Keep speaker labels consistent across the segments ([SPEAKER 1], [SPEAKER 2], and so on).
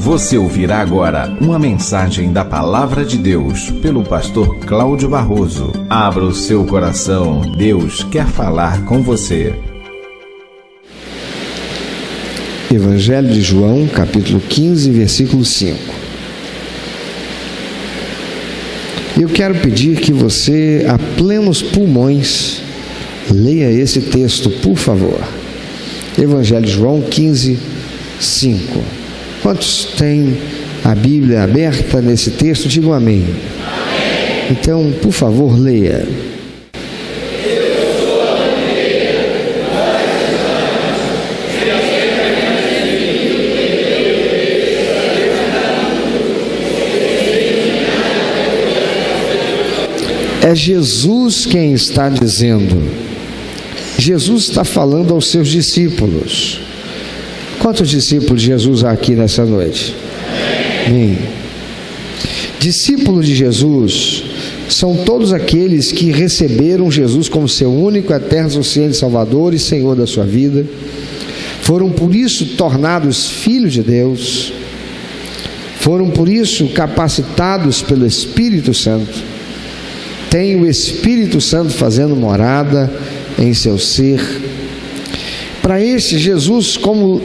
[SPEAKER 1] Você ouvirá agora uma mensagem da Palavra de Deus pelo pastor Cláudio Barroso. Abra o seu coração, Deus quer falar com você.
[SPEAKER 2] Evangelho de João, capítulo 15, versículo 5. Eu quero pedir que você, a plenos pulmões, leia esse texto, por favor. Evangelho de João 15, 5. Quantos têm a Bíblia aberta nesse texto? Digam amém. Amém. Então, por favor, leia. É Jesus quem está dizendo. Jesus está falando aos seus discípulos. Quantos discípulos de Jesus há aqui nessa noite? Amém. Discípulos de Jesus são todos aqueles que receberam Jesus como seu único, eterno, suficiente Salvador e Senhor da sua vida. Foram por isso tornados filhos de Deus. Foram por isso capacitados pelo Espírito Santo. Tem o Espírito Santo fazendo morada em seu ser. Para este Jesus, como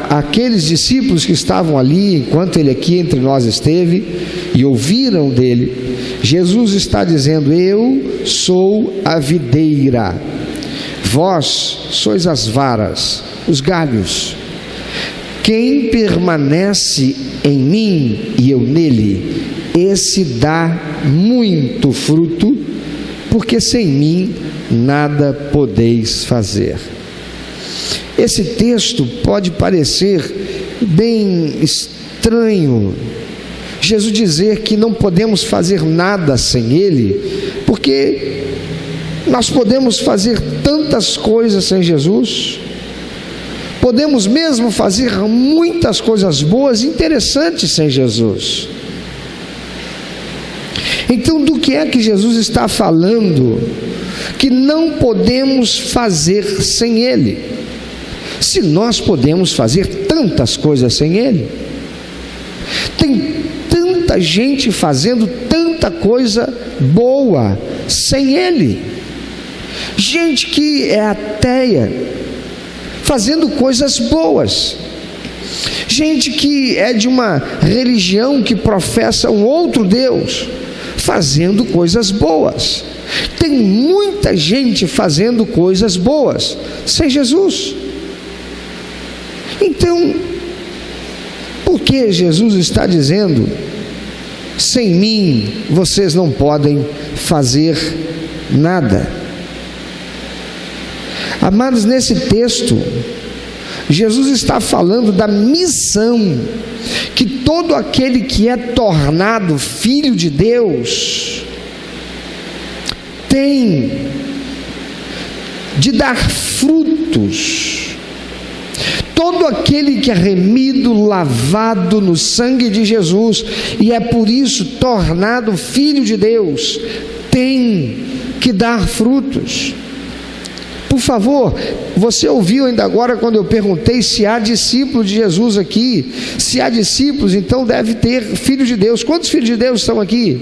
[SPEAKER 2] aqueles discípulos que estavam ali, enquanto ele aqui entre nós esteve, e ouviram dele, Jesus está dizendo: eu sou a videira, vós sois as varas, os galhos. Quem permanece em mim e eu nele, esse dá muito fruto, porque sem mim nada podeis fazer. Esse texto pode parecer bem estranho, Jesus dizer que não podemos fazer nada sem Ele, porque nós podemos fazer tantas coisas sem Jesus, podemos mesmo fazer muitas coisas boas e interessantes sem Jesus. Então, do que é que Jesus está falando que não podemos fazer sem Ele? Se nós podemos fazer tantas coisas sem Ele, tem tanta gente fazendo tanta coisa boa sem Ele, gente que é ateia fazendo coisas boas, gente que é de uma religião que professa um outro Deus fazendo coisas boas. Tem muita gente fazendo coisas boas sem Jesus. Então, por que Jesus está dizendo: sem mim vocês não podem fazer nada? Amados, nesse texto, Jesus está falando da missão que todo aquele que é tornado filho de Deus tem de dar frutos. Todo aquele que é remido, lavado no sangue de Jesus e é por isso tornado filho de Deus, tem que dar frutos. Por favor, você ouviu ainda agora quando eu perguntei se há discípulos de Jesus aqui? Se há discípulos, então deve ter filhos de Deus. Quantos filhos de Deus estão aqui?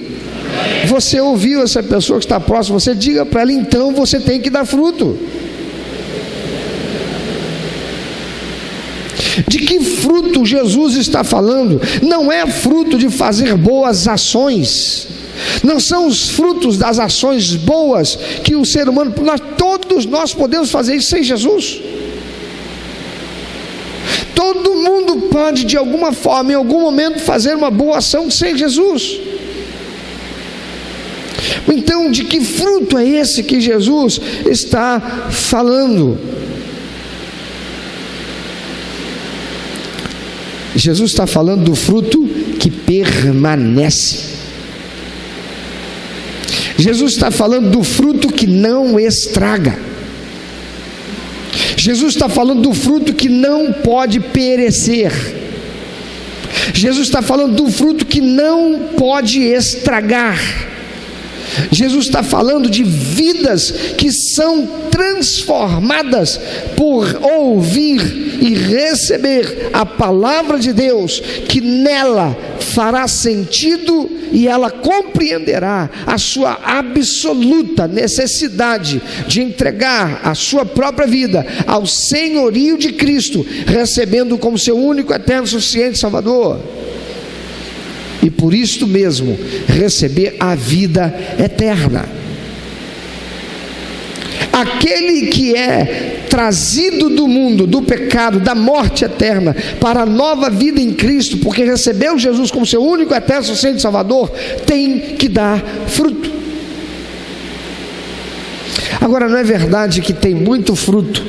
[SPEAKER 2] Você ouviu essa pessoa que está próxima? Você diga para ela: então você tem que dar fruto. De que fruto Jesus está falando? Não é fruto de fazer boas ações, não são os frutos das ações boas que o ser humano, todos nós podemos fazer isso sem Jesus. Todo mundo pode de alguma forma, em algum momento, fazer uma boa ação sem Jesus. Então, de que fruto é esse que Jesus está falando? Jesus está falando do fruto que permanece. Jesus está falando do fruto que não estraga. Jesus está falando do fruto que não pode perecer. Jesus está falando do fruto que não pode estragar. Jesus está falando de vidas que são transformadas por ouvir e receber a palavra de Deus, que nela fará sentido e ela compreenderá a sua absoluta necessidade de entregar a sua própria vida ao senhorio de Cristo, recebendo como seu único, eterno, suficiente Salvador. E por isto mesmo receber a vida eterna. Aquele que é trazido do mundo, do pecado, da morte eterna, para a nova vida em Cristo, porque recebeu Jesus como seu único, eterno, suficiente Salvador, tem que dar fruto. Agora, não é verdade que tem muito fruto,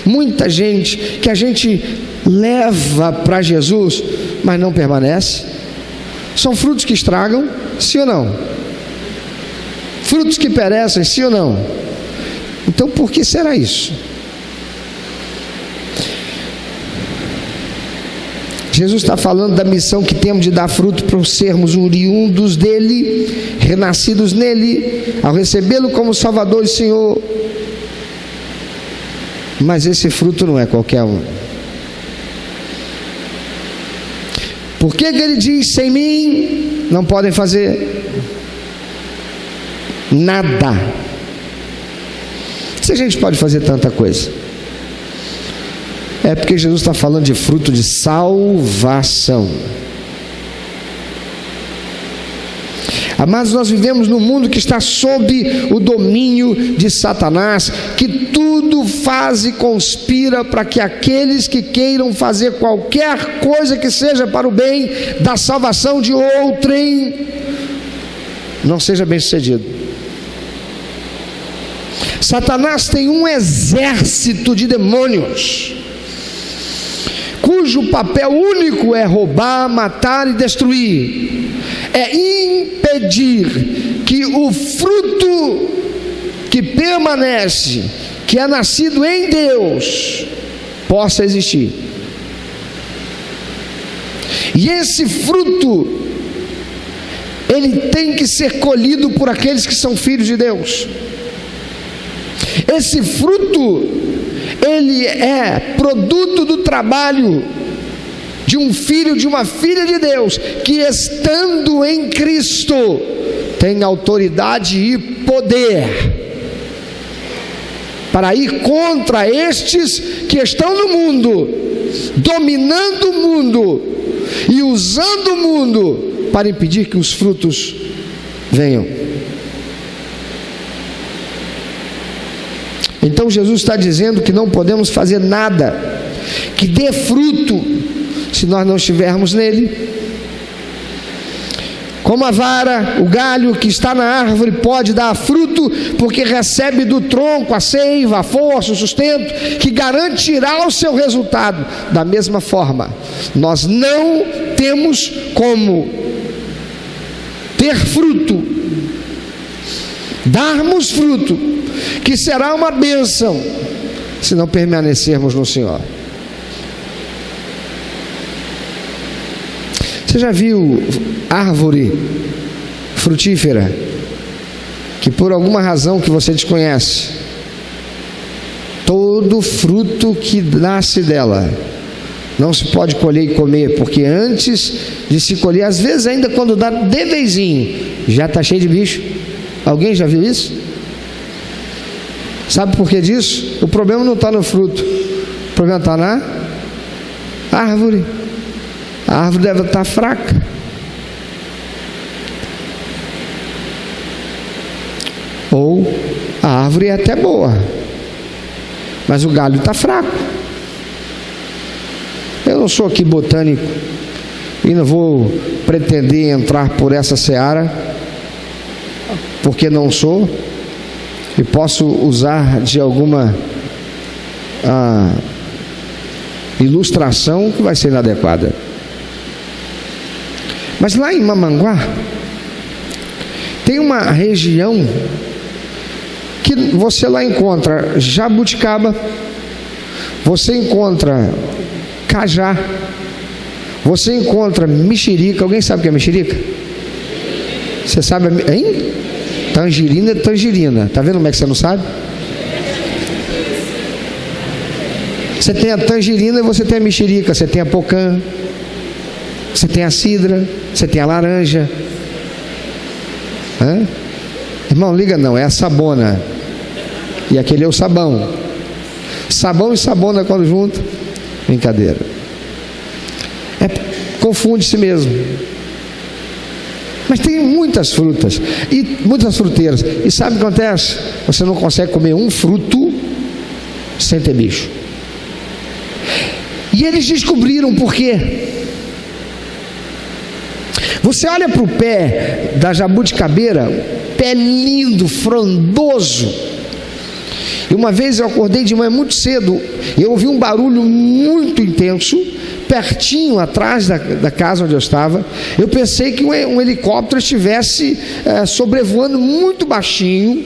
[SPEAKER 2] muita gente que a gente leva para Jesus, mas não permanece? São frutos que estragam, sim ou não? Frutos que perecem, sim ou não? Então por que será isso? Jesus está falando da missão que temos de dar fruto para sermos oriundos dele, renascidos nele, ao recebê-lo como Salvador e Senhor. Mas esse fruto não é qualquer um. Por que ele diz: sem mim não podem fazer nada? Se a gente pode fazer tanta coisa, é porque Jesus está falando de fruto de salvação. Amados, nós vivemos num mundo que está sob o domínio de Satanás, que tudo faz e conspira para que aqueles que queiram fazer qualquer coisa que seja para o bem da salvação de outrem, não seja bem sucedido. Satanás tem um exército de demônios, cujo papel único é roubar, matar e destruir, é impedir que o fruto que permanece, que é nascido em Deus, possa existir. E esse fruto, ele tem que ser colhido por aqueles que são filhos de Deus. Esse fruto, ele é produto do trabalho de um filho, de uma filha de Deus, que estando em Cristo, tem autoridade e poder para ir contra estes que estão no mundo, dominando o mundo e usando o mundo para impedir que os frutos venham. Então Jesus está dizendo que não podemos fazer nada que dê fruto se nós não estivermos nele. Como a vara, o galho que está na árvore pode dar fruto, porque recebe do tronco a seiva, a força, o sustento, que garantirá o seu resultado. Da mesma forma, nós não temos como ter fruto, darmos fruto, que será uma bênção, se não permanecermos no Senhor. Você já viu árvore frutífera que por alguma razão que você desconhece, todo fruto que nasce dela não se pode colher e comer, porque antes de se colher, às vezes ainda quando dá de vezinho, já está cheio de bicho? Alguém já viu isso? Sabe por que disso? O problema não está no fruto, o problema está na árvore. A árvore deve estar fraca. Ou a árvore é até boa, mas o galho está fraco. Eu não sou aqui botânico e não vou pretender entrar por essa seara, porque não sou, e posso usar de alguma ilustração que vai ser inadequada. Mas lá em Mamanguá tem uma região que você lá encontra jabuticaba, você encontra cajá, você encontra mexerica. Alguém sabe o que é mexerica? Você sabe, hein? Tangerina é tangerina. Está vendo como é que você não sabe? Você tem a tangerina e você tem a mexerica, você tem a pocã, você tem a cidra, você tem a laranja. Hã? Irmão, liga não, é a sabona. E aquele é o sabão. Sabão e sabona quando junto, brincadeira. Confunde-se mesmo. Mas tem muitas frutas e muitas fruteiras. E sabe o que acontece? Você não consegue comer um fruto sem ter bicho. E eles descobriram por quê. Você olha para o pé da jabuticabeira, pé lindo, frondoso. E uma vez eu acordei de manhã muito cedo e eu ouvi um barulho muito intenso, pertinho atrás da casa onde eu estava. Eu pensei que um helicóptero estivesse sobrevoando muito baixinho,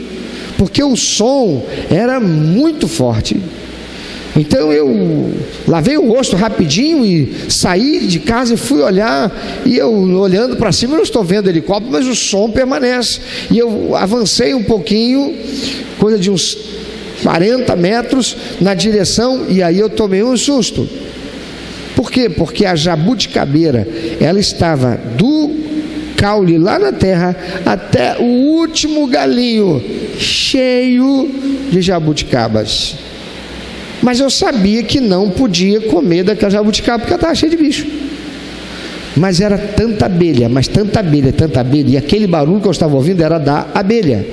[SPEAKER 2] porque o som era muito forte. Então eu lavei o rosto rapidinho e saí de casa e fui olhar, e eu olhando para cima, eu não estou vendo helicóptero, mas o som permanece. E eu avancei um pouquinho, coisa de uns 40 metros na direção, e aí eu tomei um susto. Por quê? Porque a jabuticabeira, ela estava do caule lá na terra até o último galinho cheio de jabuticabas. Mas eu sabia que não podia comer daquela jabuticaba porque ela estava cheia de bicho. Mas era tanta abelha, mas tanta abelha, e aquele barulho que eu estava ouvindo era da abelha.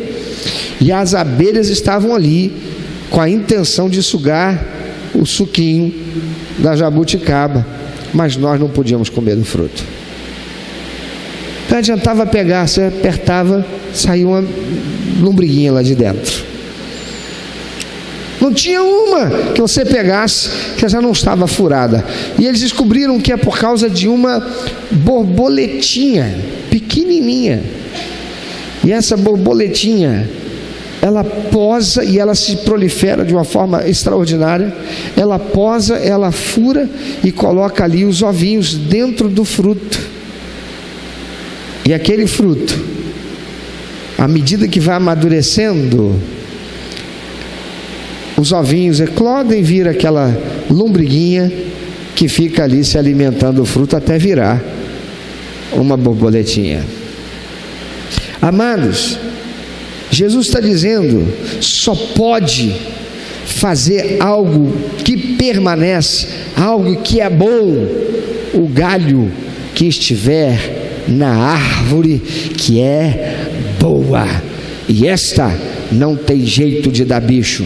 [SPEAKER 2] E as abelhas estavam ali com a intenção de sugar o suquinho da jabuticaba, mas nós não podíamos comer do fruto. Não adiantava pegar, você apertava, saiu uma lombriguinha lá de dentro. Não tinha uma que você pegasse que já não estava furada. E eles descobriram que é por causa de uma borboletinha pequenininha. E essa borboletinha, ela posa e ela se prolifera de uma forma extraordinária. Ela posa, ela fura e coloca ali os ovinhos dentro do fruto. E aquele fruto, à medida que vai amadurecendo, os ovinhos eclodem, vira aquela lombriguinha que fica ali se alimentando do fruto até virar uma borboletinha. Amados, Jesus está dizendo, só pode fazer algo que permanece, algo que é bom, o galho que estiver na árvore que é boa, e esta não tem jeito de dar bicho.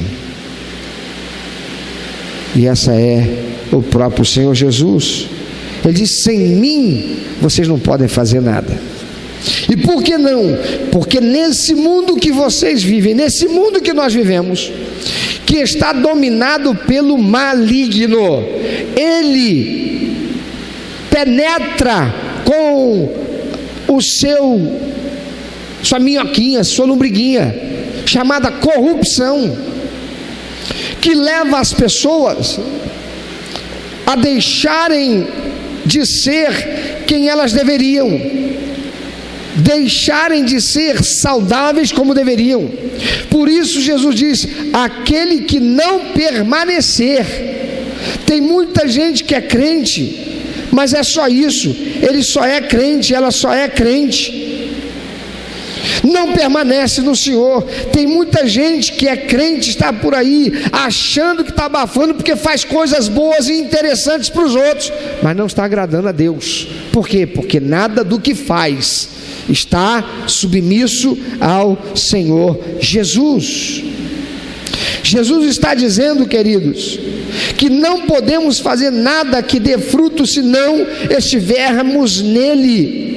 [SPEAKER 2] E essa é o próprio Senhor Jesus. Ele diz, sem mim vocês não podem fazer nada. E por que não? Porque nesse mundo que vocês vivem, nesse mundo que nós vivemos, que está dominado pelo maligno, ele penetra com sua minhoquinha, sua lombriguinha, chamada corrupção, que leva as pessoas a deixarem de ser quem elas deveriam, deixarem de ser saudáveis como deveriam. Por isso Jesus diz, aquele que não permanecer. Tem muita gente que é crente, mas é só isso, ele só é crente, ela só é crente, não permanece no Senhor. Tem muita gente que é crente, está por aí achando que está abafando porque faz coisas boas e interessantes para os outros, mas não está agradando a Deus. Por quê? Porque nada do que faz está submisso ao Senhor Jesus. Jesus está dizendo, queridos, que não podemos fazer nada que dê fruto se não estivermos nele.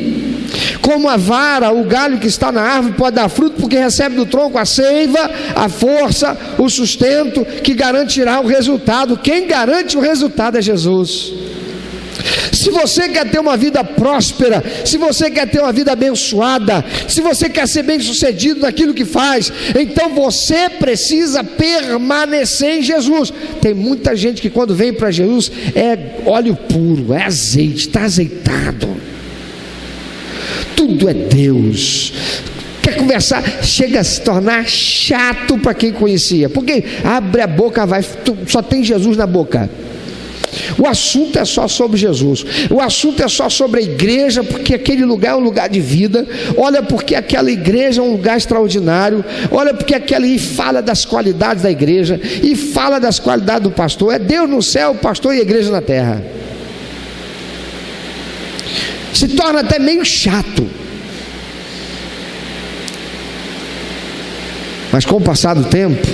[SPEAKER 2] Como a vara, o galho que está na árvore pode dar fruto porque recebe do tronco a seiva, a força, o sustento que garantirá o resultado. Quem garante o resultado é Jesus. Se você quer ter uma vida próspera, se você quer ter uma vida abençoada, se você quer ser bem sucedido naquilo que faz, então você precisa permanecer em Jesus. Tem muita gente que quando vem para Jesus é óleo puro, é azeite, está azeitado. Tudo é Deus, quer conversar, chega a se tornar chato para quem conhecia, porque abre a boca, só tem Jesus na boca. O assunto é só sobre Jesus, o assunto é só sobre a igreja, porque aquele lugar é um lugar de vida. Olha, porque aquela igreja é um lugar extraordinário. Olha, porque aquela, e fala das qualidades da igreja, e fala das qualidades do pastor. É Deus no céu, o pastor e a igreja na terra. Se torna até meio chato. Mas com o passar do tempo,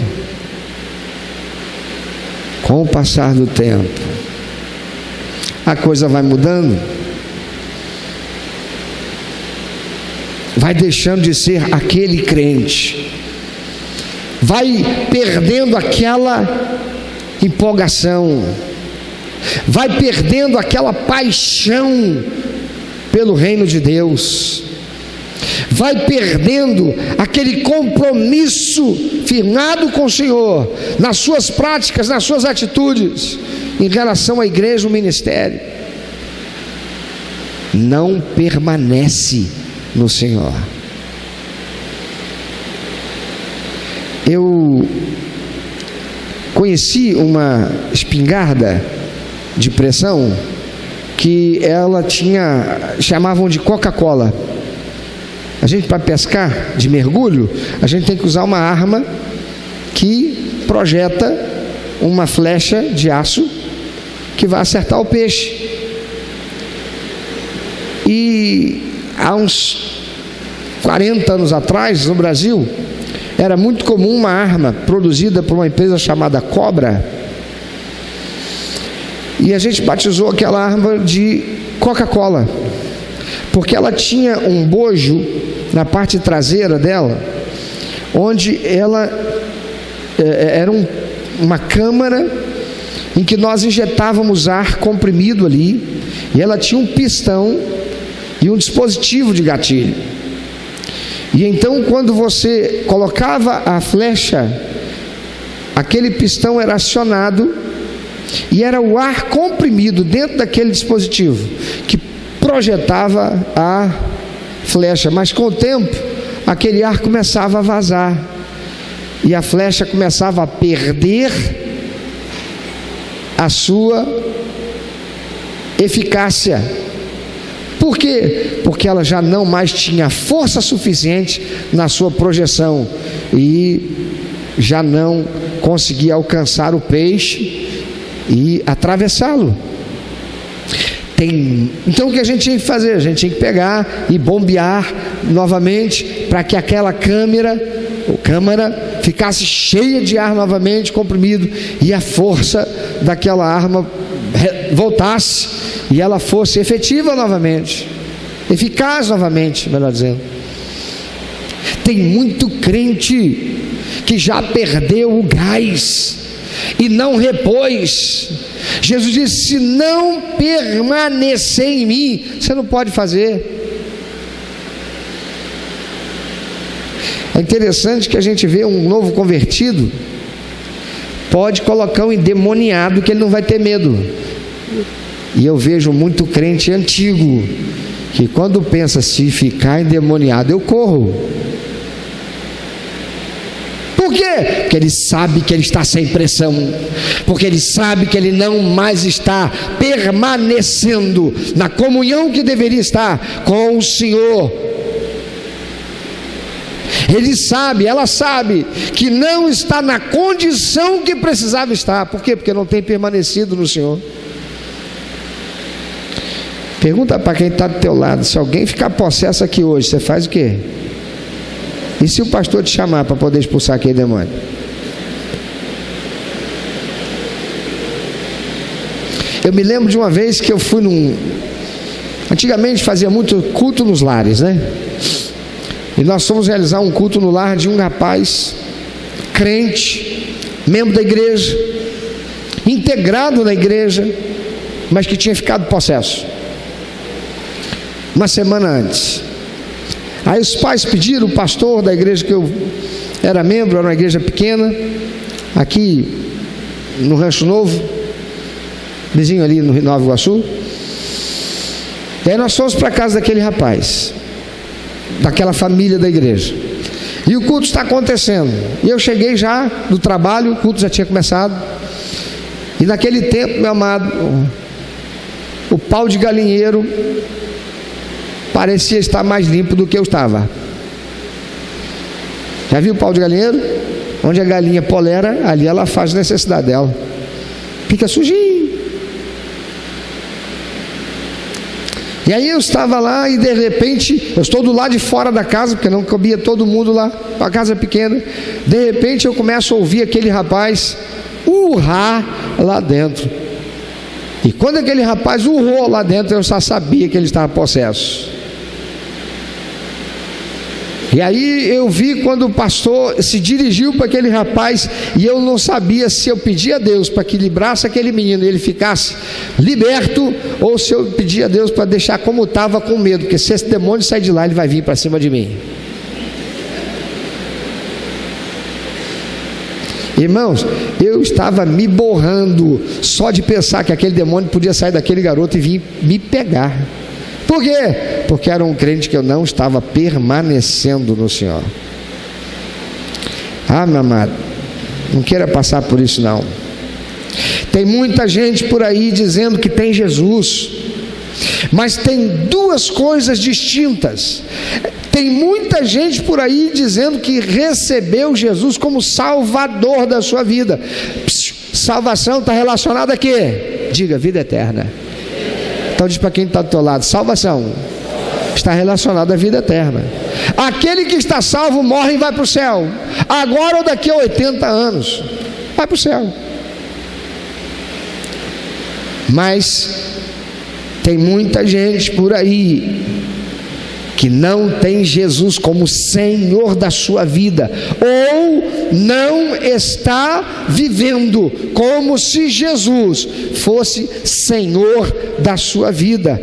[SPEAKER 2] a coisa vai mudando, vai deixando de ser aquele crente, vai perdendo aquela empolgação, vai perdendo aquela paixão pelo reino de Deus, vai perdendo aquele compromisso firmado com o Senhor, nas suas práticas, nas suas atitudes, em relação à igreja, o ministério. Não permanece no Senhor. Eu conheci uma espingarda de pressão que ela chamavam de Coca-Cola. A gente, para pescar de mergulho, a gente tem que usar uma arma que projeta uma flecha de aço que vai acertar o peixe. E há uns 40 anos atrás, no Brasil, era muito comum uma arma produzida por uma empresa chamada Cobra, e a gente batizou aquela arma de Coca-Cola, porque ela tinha um bojo na parte traseira dela, onde ela era uma câmara em que nós injetávamos ar comprimido ali, e ela tinha um pistão e um dispositivo de gatilho. E então, quando você colocava a flecha, aquele pistão era acionado, e era o ar comprimido dentro daquele dispositivo que projetava a flecha. Mas com o tempo, aquele ar começava a vazar, e a flecha começava a perder a sua eficácia. Por quê? Porque ela já não mais tinha força suficiente na sua projeção, e já não conseguia alcançar o peixe e atravessá-lo. Então o que a gente tinha que fazer? A gente tinha que pegar e bombear novamente, para que aquela câmara ficasse cheia de ar novamente, comprimido, e a força daquela arma voltasse, e ela fosse efetiva novamente, eficaz novamente, melhor dizendo. Tem muito crente que já perdeu o gás e não repôs. Jesus disse: se não permanecer em mim, você não pode fazer. É interessante que a gente vê um novo convertido, pode colocar um endemoniado que ele não vai ter medo. E eu vejo muito crente antigo que quando pensa, se ficar endemoniado eu corro. Por quê? Porque ele sabe que ele está sem pressão, porque ele sabe que ele não mais está permanecendo na comunhão que deveria estar com o Senhor. Ele sabe, ela sabe que não está na condição que precisava estar. Por quê? Porque não tem permanecido no Senhor. Pergunta para quem está do teu lado: se alguém ficar possesso aqui hoje, você faz o quê? E se o pastor te chamar para poder expulsar aquele demônio? Eu me lembro de uma vez que eu fui antigamente fazia muito culto nos lares, né? E nós fomos realizar um culto no lar de um rapaz crente, membro da igreja, integrado na igreja, mas que tinha ficado possesso uma semana antes. Aí os pais pediram, o pastor da igreja que eu era membro, era uma igreja pequena, aqui no Rancho Novo, vizinho ali no Nova Iguaçu. E aí nós fomos para a casa daquele rapaz. daquela família da igreja. E o culto está acontecendo. E eu cheguei já do trabalho, o culto já tinha começado. E naquele tempo, meu amado, o pau de galinheiro parecia estar mais limpo do que eu estava. Já viu o pau de galinheiro? Onde a galinha polera, ali ela faz a necessidade dela. Fica sujinho. E aí eu estava lá e de repente, eu estou do lado de fora da casa, porque não cabia todo mundo lá, a casa pequena. De repente eu começo a ouvir aquele rapaz urrar lá dentro. E quando aquele rapaz urrou lá dentro, eu já sabia que ele estava possesso. E aí eu vi quando o pastor se dirigiu para aquele rapaz, e eu não sabia se eu pedia a Deus para que librasse aquele menino e ele ficasse liberto, ou se eu pedia a Deus para deixar como estava, com medo, porque se esse demônio sair de lá, ele vai vir para cima de mim. Irmãos, eu estava me borrando só de pensar que aquele demônio podia sair daquele garoto e vir me pegar. Por quê? Porque era um crente que eu não estava permanecendo no Senhor. Ah, meu amado, não queira passar por isso não. Tem muita gente por aí dizendo que tem Jesus, mas tem duas coisas distintas. Tem muita gente por aí dizendo que recebeu Jesus como Salvador da sua vida. Salvação está relacionada a quê? Diga, vida eterna. Então diz para quem está do teu lado: salvação está relacionada à vida eterna. Aquele que está salvo morre e vai para o céu, agora ou daqui a 80 anos, vai para o céu. Mas tem muita gente por aí que não tem Jesus como Senhor da sua vida, ou não está vivendo como se Jesus fosse Senhor da sua vida.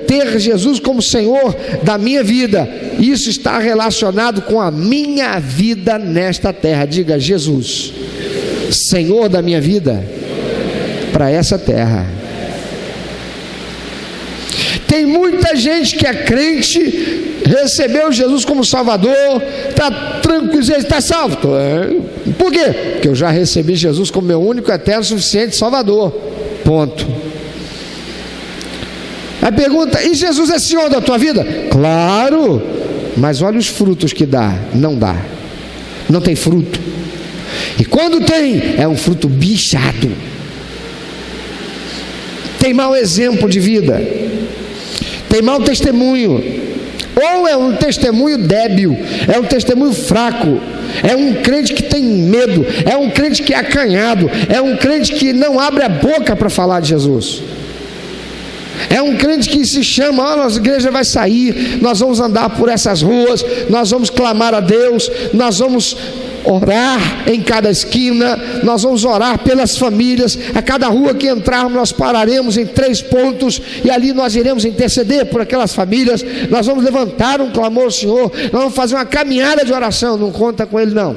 [SPEAKER 2] Ter Jesus como Senhor da minha vida, isso está relacionado com a minha vida nesta terra. Diga: Jesus, Senhor da minha vida para essa terra. Tem muita gente que é crente, recebeu Jesus como Salvador, está tranquilo, está salvo. Por quê? Porque eu já recebi Jesus como meu único, eterno, suficiente Salvador. Ponto. Aí pergunta: e Jesus é Senhor da tua vida? Claro, mas olha os frutos que dá. Não dá, não tem fruto. E quando tem, é um fruto bichado. Tem mau exemplo de vida, tem mau testemunho, ou é um testemunho débil, é um testemunho fraco, é um crente que tem medo, é um crente que é acanhado, é um crente que não abre a boca para falar de Jesus, é um crente que se chama: a nossa igreja vai sair, nós vamos andar por essas ruas, nós vamos clamar a Deus, nós vamos orar em cada esquina, nós vamos orar pelas famílias, a cada rua que entrarmos nós pararemos em 3 pontos, e ali nós iremos interceder por aquelas famílias, nós vamos levantar um clamor ao Senhor, nós vamos fazer uma caminhada de oração. Não conta com ele não,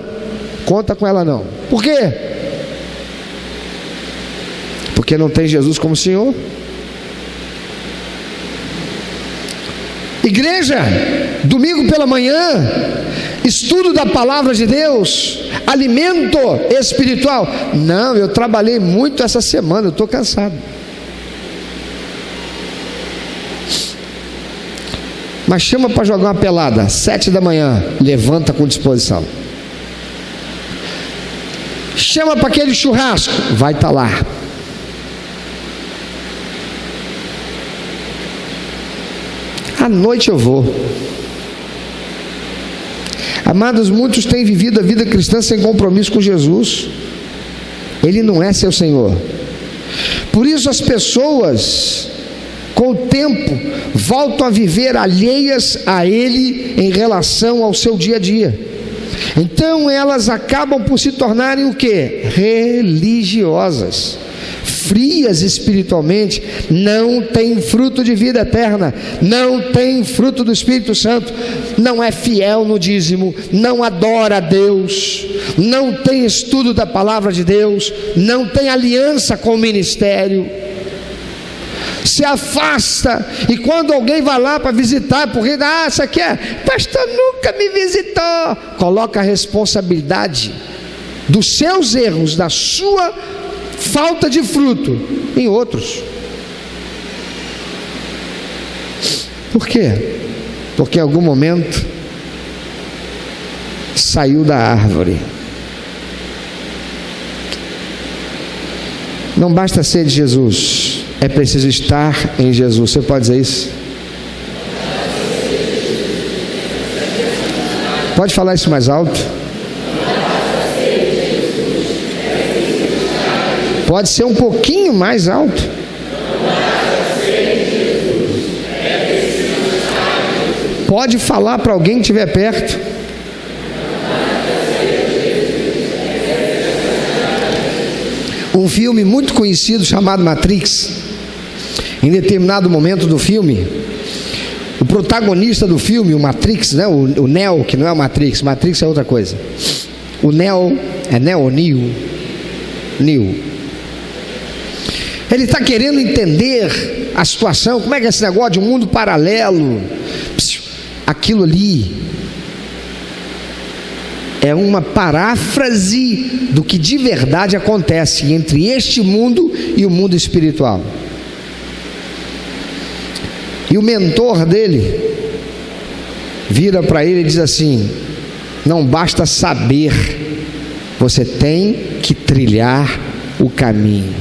[SPEAKER 2] conta com ela não. Por quê? Porque não tem Jesus como Senhor. Igreja, domingo pela manhã, estudo da palavra de Deus, alimento espiritual. Não, eu trabalhei muito essa semana, eu estou cansado. Mas chama para jogar uma pelada, 7 da manhã, levanta com disposição. Chama para aquele churrasco, vai estar lá. À noite eu vou. Amados, muitos têm vivido a vida cristã sem compromisso com Jesus. Ele não é seu Senhor. Por isso as pessoas, com o tempo, voltam a viver alheias a Ele em relação ao seu dia a dia. Então elas acabam por se tornarem o quê? Religiosas, frias espiritualmente, não tem fruto de vida eterna, não tem fruto do Espírito Santo, não é fiel no dízimo, não adora a Deus, não tem estudo da palavra de Deus, não tem aliança com o ministério. se afasta, e quando alguém vai lá para visitar, porque você quer, pastor nunca me visitou, coloca a responsabilidade dos seus erros, da sua falta de fruto em outros. Por quê? Porque em algum momento saiu da árvore. Não basta ser de Jesus, é preciso estar em Jesus. Você pode dizer isso? Pode falar isso mais alto? Pode ser um pouquinho mais alto? Pode falar para alguém que estiver perto? Um filme muito conhecido chamado Matrix. Em determinado momento do filme, o protagonista do filme, o Matrix, né? o Neo, que não é o Matrix, Matrix é outra coisa. O Neo, Neo. Ele está querendo entender a situação, como é que é esse negócio de um mundo paralelo. Aquilo ali é uma paráfrase do que de verdade acontece entre este mundo e o mundo espiritual. E o mentor dele vira para ele e diz assim: não basta saber, você tem que trilhar o caminho.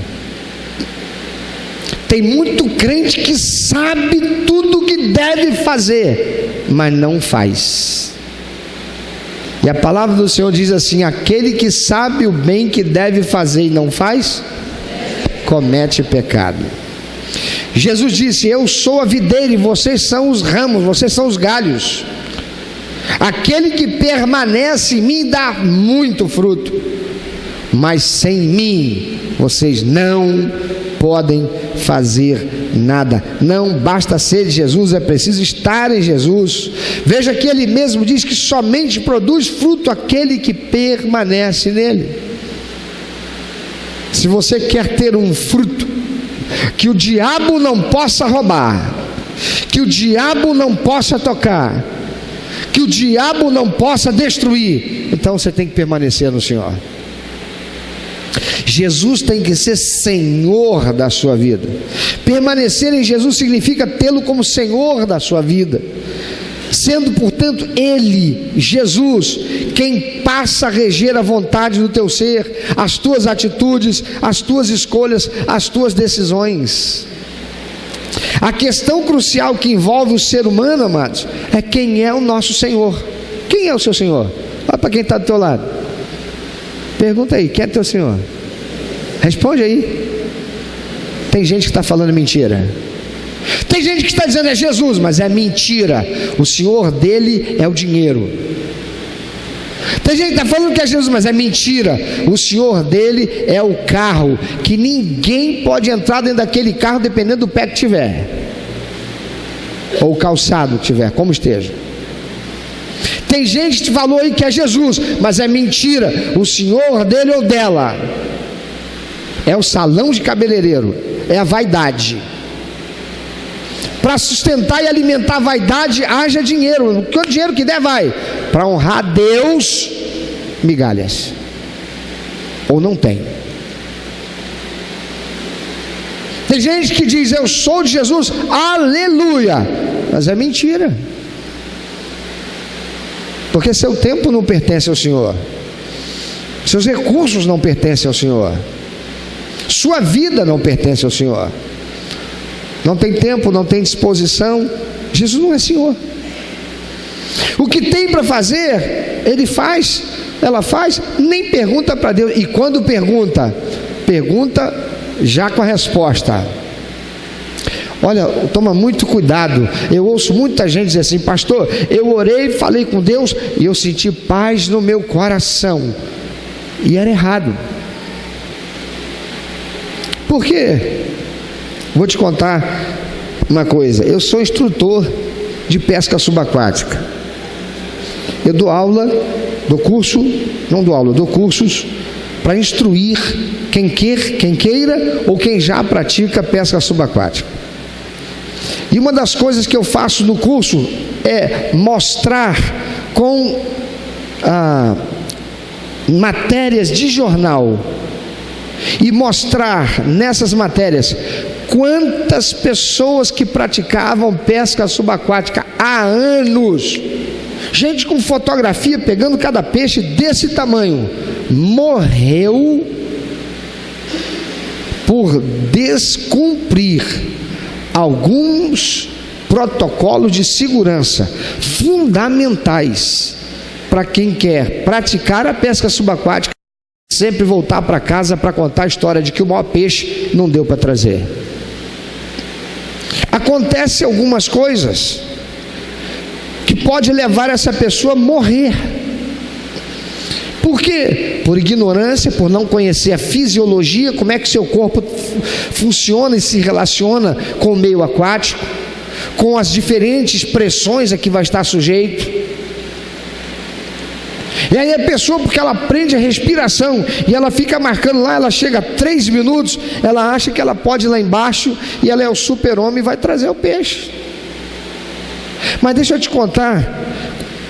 [SPEAKER 2] Tem muito crente que sabe tudo o que deve fazer, mas não faz. E a palavra do Senhor diz assim: aquele que sabe o bem que deve fazer e não faz, comete pecado. Jesus disse: eu sou a videira e vocês são os ramos, vocês são os galhos. Aquele que permanece em mim dá muito fruto, mas sem mim vocês não podem fazer nada. Não basta ser de Jesus, é preciso estar em Jesus. Veja que ele mesmo diz que somente produz fruto aquele que permanece nele. Se você quer ter um fruto que o diabo não possa roubar, que o diabo não possa tocar, que o diabo não possa destruir, então você tem que permanecer no Senhor. Jesus tem que ser Senhor da sua vida. Permanecer em Jesus significa tê-lo como Senhor da sua vida, sendo portanto Ele, Jesus, quem passa a reger a vontade do teu ser, as tuas atitudes, as tuas escolhas, as tuas decisões. A questão crucial que envolve o ser humano, amados, é quem é o nosso Senhor. Quem é o seu Senhor? Olha para quem está do teu lado, pergunta aí: quem é teu Senhor? Responde aí. Tem gente que está falando mentira. Tem gente que está dizendo é Jesus, mas é mentira. O Senhor dele é o dinheiro. Tem gente que está falando que é Jesus, mas é mentira. O Senhor dele é o carro, que ninguém pode entrar dentro daquele carro dependendo do pé que tiver, ou o calçado que tiver, como esteja. Tem gente que falou aí que é Jesus, mas é mentira. O Senhor dele ou dela é o salão de cabeleireiro, é a vaidade. Para sustentar e alimentar a vaidade, haja dinheiro. O dinheiro que der vai. Para honrar a Deus, migalhas. Ou não tem. Tem gente que diz: eu sou de Jesus, aleluia. Mas é mentira. Porque seu tempo não pertence ao Senhor, seus recursos não pertencem ao Senhor, sua vida não pertence ao Senhor. Não tem tempo, não tem disposição. Jesus não é Senhor. O que tem para fazer, ele faz, ela faz, nem pergunta para Deus. E quando pergunta, pergunta já com a resposta. Olha, toma muito cuidado. Eu ouço muita gente dizer assim: pastor, eu orei, falei com Deus e eu senti paz no meu coração. E era errado. Por quê? Vou te contar uma coisa. Eu sou instrutor de pesca subaquática. Eu dou aula, dou curso, não dou aula, dou cursos para instruir quem queira ou quem já pratica pesca subaquática. E uma das coisas que eu faço no curso é mostrar com matérias de jornal, e mostrar nessas matérias quantas pessoas que praticavam pesca subaquática há anos, gente com fotografia pegando cada peixe desse tamanho, morreu por descumprir alguns protocolos de segurança fundamentais para quem quer praticar a pesca subaquática, sempre voltar para casa para contar a história de que o maior peixe não deu para trazer. Acontece algumas coisas que pode levar essa pessoa a morrer. Por quê? Por ignorância, por não conhecer a fisiologia, como é que seu corpo funciona e se relaciona com o meio aquático, com as diferentes pressões a que vai estar sujeito. E aí a pessoa, porque ela aprende a respiração e ela fica marcando lá, ela chega a 3 minutos, ela acha que ela pode ir lá embaixo e ela é o super-homem e vai trazer o peixe. Mas deixa eu te contar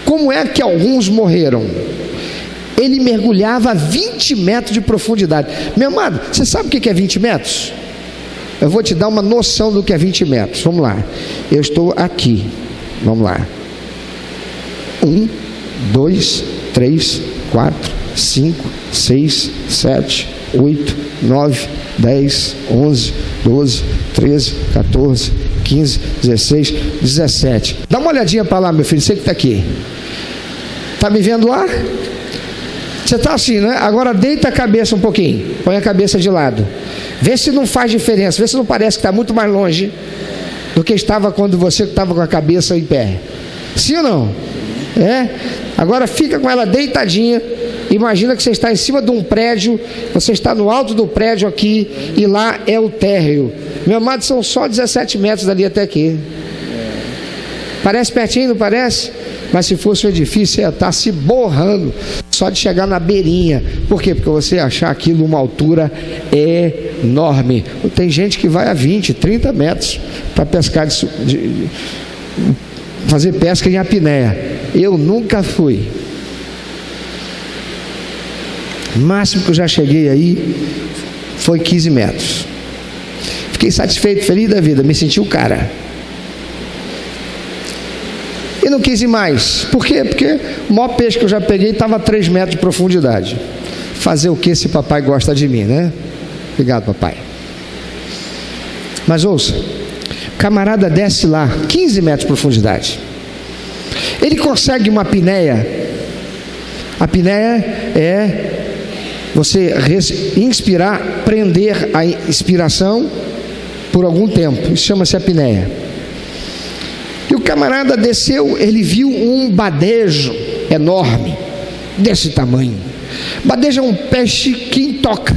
[SPEAKER 2] como é que alguns morreram. Ele mergulhava a 20 metros de profundidade. Meu amado, você sabe o que é 20 metros? Eu vou te dar uma noção do que é 20 metros. Vamos lá. Eu estou aqui. Vamos lá. 1, 2, 3, 4, 5, 6, 7, 8, 9, 10, 11, 12, 13, 14, 15, 16, 17. Dá uma olhadinha para lá, meu filho, você que está aqui. Está me vendo lá? Você está assim, né? Agora deita a cabeça um pouquinho. Põe a cabeça de lado. Vê se não faz diferença. Vê se não parece que está muito mais longe do que estava quando você estava com a cabeça em pé. Sim ou não? É? Agora fica com ela deitadinha. Imagina que você está em cima de um prédio. Você está no alto do prédio aqui. E lá é o térreo. Meu amado, são só 17 metros dali até aqui. Parece pertinho, não parece? Mas se fosse um edifício, você ia estar se borrando só de chegar na beirinha. Por quê? Porque você achar aquilo uma altura enorme. Tem gente que vai a 20, 30 metros para pescar, fazer pesca em apneia. Eu nunca fui. O máximo que eu já cheguei aí foi 15 metros. Fiquei satisfeito, feliz da vida, me senti o cara. E não quis ir mais. Por quê? Porque o maior peixe que eu já peguei estava a 3 metros de profundidade. Fazer o que se papai gosta de mim, né? Obrigado, papai. Mas ouça, o camarada desce lá, 15 metros de profundidade. Ele consegue uma apneia. A apneia é você inspirar, prender a inspiração por algum tempo. Isso chama-se apneia. E o camarada desceu, ele viu um badejo enorme, desse tamanho. Badejo é um peixe que intoca.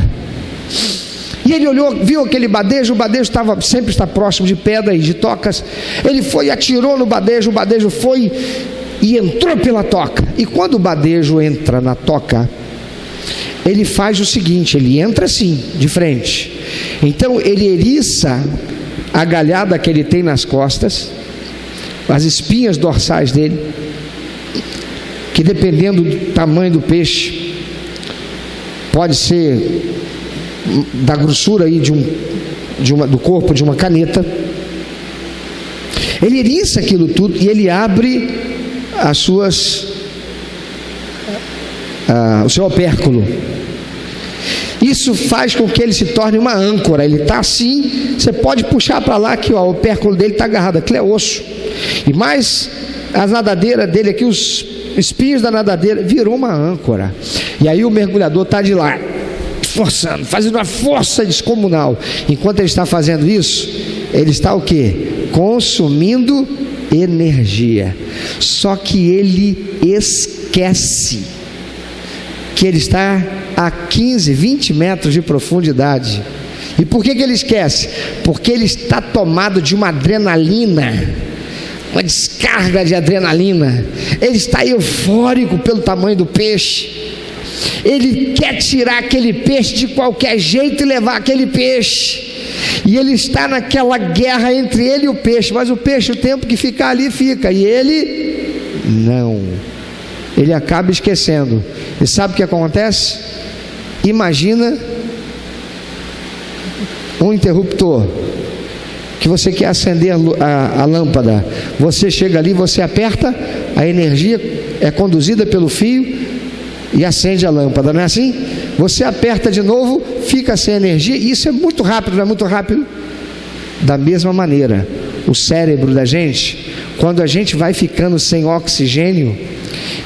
[SPEAKER 2] E ele olhou, viu aquele badejo, o badejo sempre está próximo de pedra e de tocas. Ele foi e atirou no badejo, o badejo foi e entrou pela toca. E quando o badejo entra na toca, ele faz o seguinte, ele entra assim, de frente. Então ele eriça a galhada que ele tem nas costas, as espinhas dorsais dele, que dependendo do tamanho do peixe, pode ser da grossura aí do corpo de uma caneta. Ele eriça aquilo tudo e ele abre o seu opérculo. Isso faz com que ele se torne uma âncora. Ele está assim, você pode puxar para lá que o opérculo dele está agarrado, aquilo é osso. E mais as nadadeiras dele aqui, os espinhos da nadadeira, virou uma âncora. E aí o mergulhador está de lá, forçando, fazendo uma força descomunal. Enquanto ele está fazendo isso, ele está o quê? Consumindo energia. Só que ele esquece que ele está a 15, 20 metros de profundidade. E por que ele esquece? Porque ele está tomado de uma adrenalina, uma descarga de adrenalina. Ele está eufórico pelo tamanho do peixe. Ele quer tirar aquele peixe de qualquer jeito e levar aquele peixe. E ele está naquela guerra entre ele e o peixe, mas o peixe, o tempo que ficar ali, fica, e ele não. Ele acaba esquecendo. E sabe o que acontece? Imagina um interruptor que você quer acender a lâmpada. Você chega ali, você aperta, a energia é conduzida pelo fio e acende a lâmpada, não é assim? Você aperta de novo, fica sem energia, e isso é muito rápido, não é muito rápido? Da mesma maneira, o cérebro da gente, quando a gente vai ficando sem oxigênio,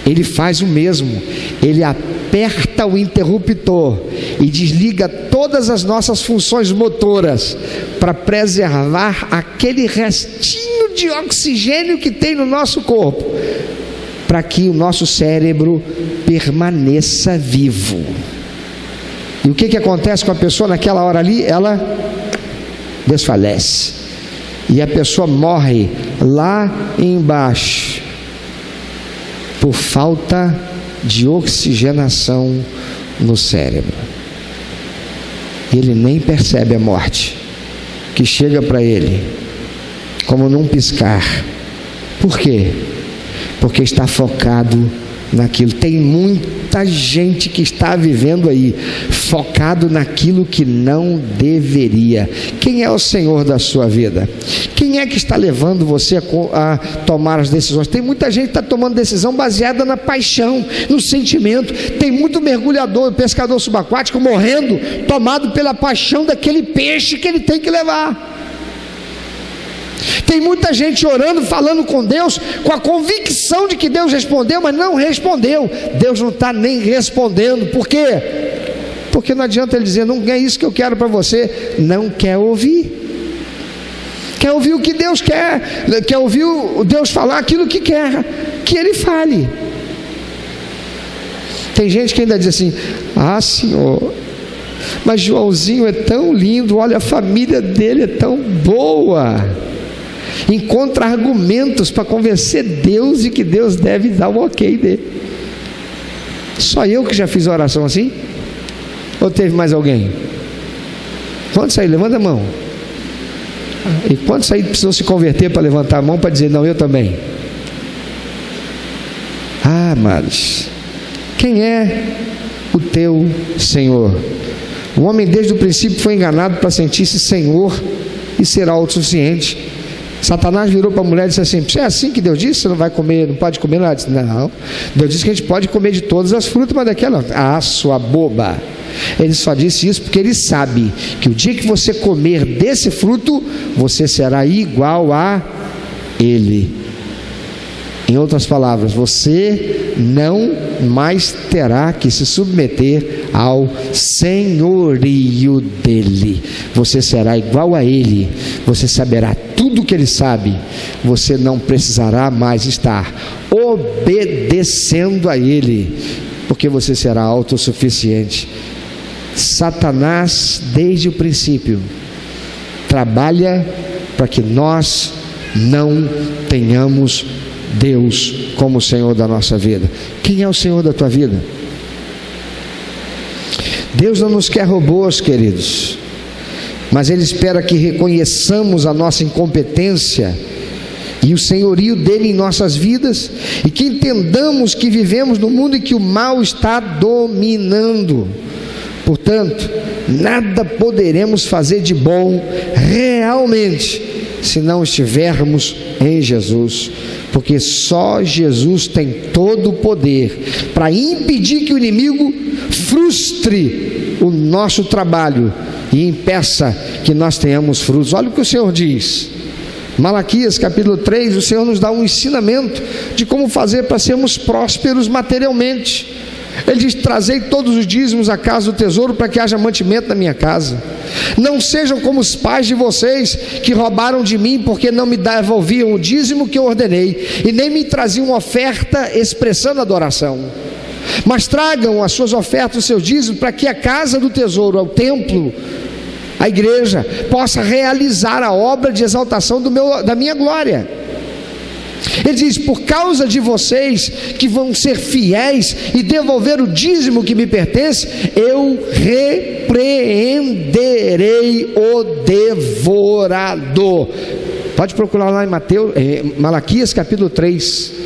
[SPEAKER 2] ele faz o mesmo. Ele aperta o interruptor e desliga todas as nossas funções motoras para preservar aquele restinho de oxigênio que tem no nosso corpo, para que o nosso cérebro permaneça vivo. E o que acontece com a pessoa naquela hora ali? Ela desfalece e a pessoa morre lá embaixo por falta de oxigenação no cérebro. Ele nem percebe a morte que chega para ele como num piscar. Por quê? Porque está focado naquilo. Tem muita gente que está vivendo aí focado naquilo que não deveria. Quem é o Senhor da sua vida? Quem é que está levando você a tomar as decisões? Tem muita gente que está tomando decisão baseada na paixão, no sentimento. Tem muito mergulhador, pescador subaquático morrendo, tomado pela paixão daquele peixe que ele tem que levar. Tem muita gente orando, falando com Deus, com a convicção de que Deus respondeu, mas não respondeu. Deus não está nem respondendo. Por quê? Porque não adianta ele dizer, não é isso que eu quero para você. Não quer ouvir. Quer ouvir o que Deus quer. Quer ouvir Deus falar aquilo que quer que Ele fale. Tem gente que ainda diz assim, ah, Senhor, mas Joãozinho é tão lindo, olha, a família dele é tão boa. Encontra argumentos para convencer Deus de que Deus deve dar o ok dele. Só eu que já fiz oração assim? Ou teve mais alguém? Quantos aí? Levanta a mão. E quantos aí precisam se converter para levantar a mão para dizer, não, eu também? Ah, amados, quem é o teu Senhor? O homem desde o princípio foi enganado para sentir-se Senhor e ser autossuficiente. Satanás virou para a mulher e disse assim, é assim que Deus disse? Você não vai comer, não pode comer nada? Não, Deus disse que a gente pode comer de todas as frutas, mas daquela não. Ah, sua boba. Ele só disse isso porque ele sabe que o dia que você comer desse fruto, você será igual a ele. Em outras palavras, você não mais terá que se submeter ao senhorio dele. Você será igual a ele. Você saberá tudo o que ele sabe. Você não precisará mais estar obedecendo a ele, porque você será autossuficiente. Satanás, desde o princípio, trabalha para que nós não tenhamos Deus como o Senhor da nossa vida. Quem é o Senhor da tua vida? Deus não nos quer robôs, queridos, mas Ele espera que reconheçamos a nossa incompetência e o senhorio dele em nossas vidas, e que entendamos que vivemos num mundo em que o mal está dominando. Portanto, nada poderemos fazer de bom realmente se não estivermos em Jesus, porque só Jesus tem todo o poder para impedir que o inimigo frustre o nosso trabalho e impeça que nós tenhamos frutos. Olha o que o Senhor diz, Malaquias capítulo 3, o Senhor nos dá um ensinamento de como fazer para sermos prósperos materialmente. Ele diz, trazei todos os dízimos à casa do tesouro, para que haja mantimento na minha casa. Não sejam como os pais de vocês, que roubaram de mim, porque não me devolviam o dízimo que eu ordenei, e nem me traziam oferta expressando adoração. Mas tragam as suas ofertas, os seus dízimos, para que a casa do tesouro, o templo, a igreja, possa realizar a obra de exaltação da minha glória. Ele diz: por causa de vocês que vão ser fiéis e devolver o dízimo que me pertence, eu repreenderei o devorador. Pode procurar lá em Malaquias capítulo 3.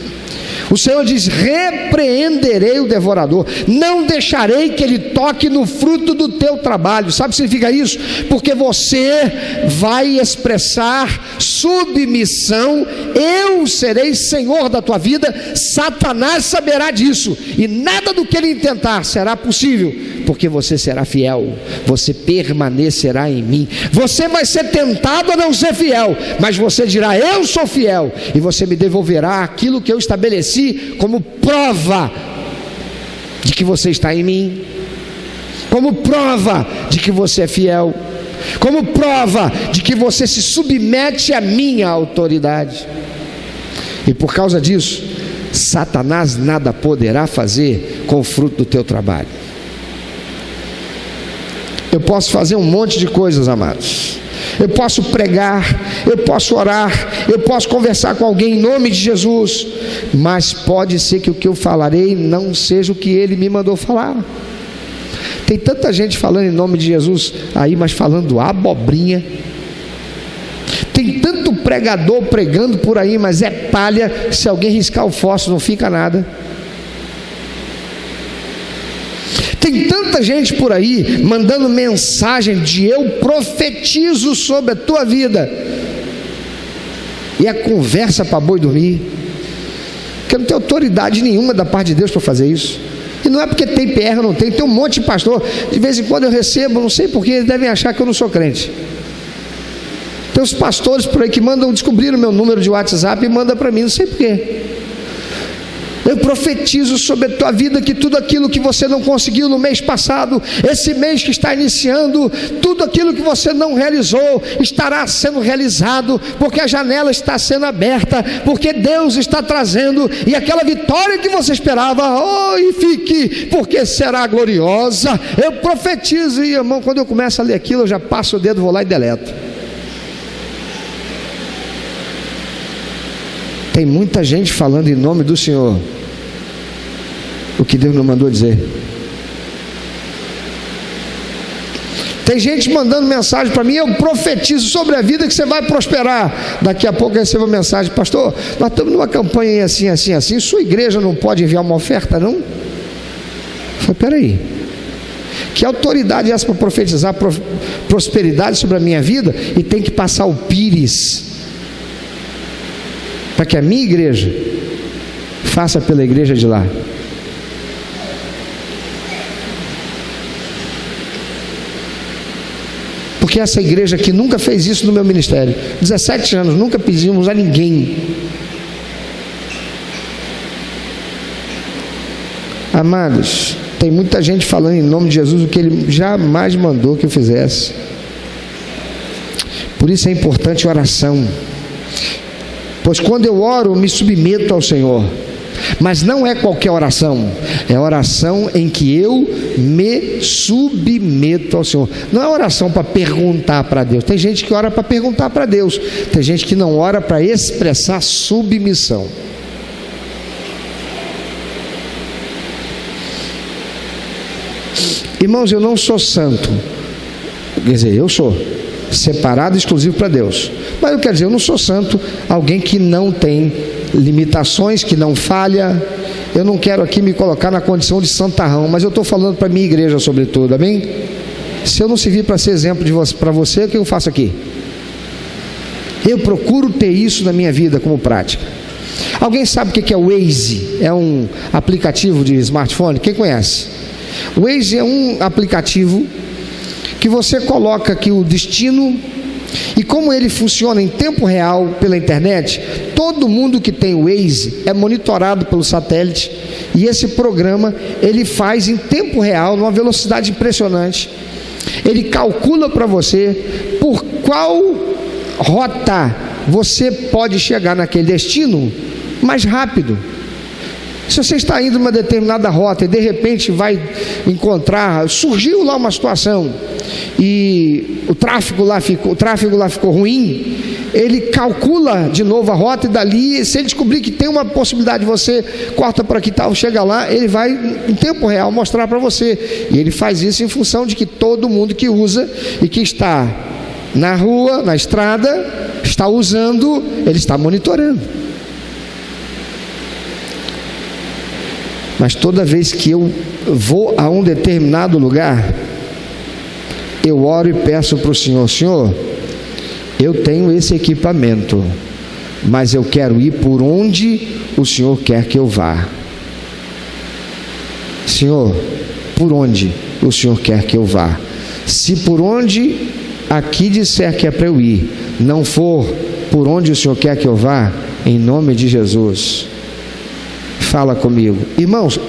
[SPEAKER 2] O Senhor diz: repreenderei o devorador, não deixarei que ele toque no fruto do teu trabalho. Sabe o que significa isso? Porque você vai expressar submissão, eu serei Senhor da tua vida. Satanás saberá disso, e nada do que ele intentar será possível, porque você será fiel, você permanecerá em mim. Você vai ser tentado a não ser fiel, mas você dirá: eu sou fiel, e você me devolverá aquilo que eu estabeleci como prova de que você está em mim, como prova de que você é fiel, como prova de que você se submete à minha autoridade. E por causa disso, Satanás nada poderá fazer com o fruto do teu trabalho. Eu posso fazer um monte de coisas, amados. Eu posso pregar, eu posso orar, eu posso conversar com alguém em nome de Jesus, mas pode ser que o que eu falarei não seja o que ele me mandou falar. Tem tanta gente falando em nome de Jesus aí, mas falando abobrinha. Tem tanto pregador pregando por aí, mas é palha. Se alguém riscar o fósforo não fica nada. Tem tanta gente por aí mandando mensagem de eu profetizo sobre a tua vida, e a conversa para boi dormir, que eu não tenho autoridade nenhuma da parte de Deus para fazer isso. E não é porque tem PR, não tem um monte de pastor, de vez em quando eu recebo, não sei porque, eles devem achar que eu não sou crente. Tem os pastores por aí que mandam descobrir o meu número de WhatsApp e mandam para mim, não sei porquê. Eu profetizo sobre a tua vida que tudo aquilo que você não conseguiu no mês passado, esse mês que está iniciando, tudo aquilo que você não realizou, estará sendo realizado, porque a janela está sendo aberta, porque Deus está trazendo, e aquela vitória que você esperava, fique, porque será gloriosa. Eu profetizo, e irmão, quando eu começo a ler aquilo, eu já passo o dedo, vou lá e deleto. Tem muita gente falando em nome do Senhor o que Deus não mandou dizer. Tem gente mandando mensagem para mim: eu profetizo sobre a vida que você vai prosperar. Daqui a pouco eu recebo uma mensagem: pastor, nós estamos numa campanha assim, sua igreja não pode enviar uma oferta, não? Eu falei: peraí, que autoridade é essa para profetizar prosperidade sobre a minha vida e tem que passar o pires para que a minha igreja faça pela igreja de lá? Porque essa igreja aqui nunca fez isso no meu ministério. 17 anos, nunca pedimos a ninguém. Amados, tem muita gente falando em nome de Jesus o que ele jamais mandou que eu fizesse. Por isso é importante oração. Pois quando eu oro, eu me submeto ao Senhor. Mas não é qualquer oração, é oração em que eu me submeto ao Senhor. Não é oração para perguntar para Deus. Tem gente que ora para perguntar para Deus, tem gente que não ora para expressar submissão. Irmãos, eu não sou santo, quer dizer, eu sou separado exclusivo para Deus, mas eu quero dizer, eu não sou santo, alguém que não tem limitações, que não falha. Eu não quero aqui me colocar na condição de santarrão, mas eu estou falando para a minha igreja sobretudo, amém? Se eu não servir para ser exemplo para você, o que eu faço aqui? Eu procuro ter isso na minha vida como prática. Alguém sabe o que é o Waze? É um aplicativo de smartphone? Quem conhece? O Waze é um aplicativo que você coloca aqui o destino, e como ele funciona em tempo real pela internet, todo mundo que tem o Waze é monitorado pelo satélite, e esse programa ele faz em tempo real, numa velocidade impressionante. Ele calcula para você por qual rota você pode chegar naquele destino mais rápido. Se você está indo numa determinada rota e de repente vai encontrar, surgiu lá uma situação e o tráfego lá ficou ruim, ele calcula de novo a rota e dali, se ele descobrir que tem uma possibilidade de você corta por aqui e tal, chega lá, ele vai em tempo real mostrar para você. E ele faz isso em função de que todo mundo que usa e que está na rua, na estrada, está usando, ele está monitorando. Mas toda vez que eu vou a um determinado lugar, eu oro e peço para o Senhor: Senhor, eu tenho esse equipamento, mas eu quero ir por onde o Senhor quer que eu vá. Senhor, por onde o Senhor quer que eu vá? Se por onde aqui disser que é para eu ir, não for por onde o Senhor quer que eu vá, em nome de Jesus, fala comigo. Irmãos,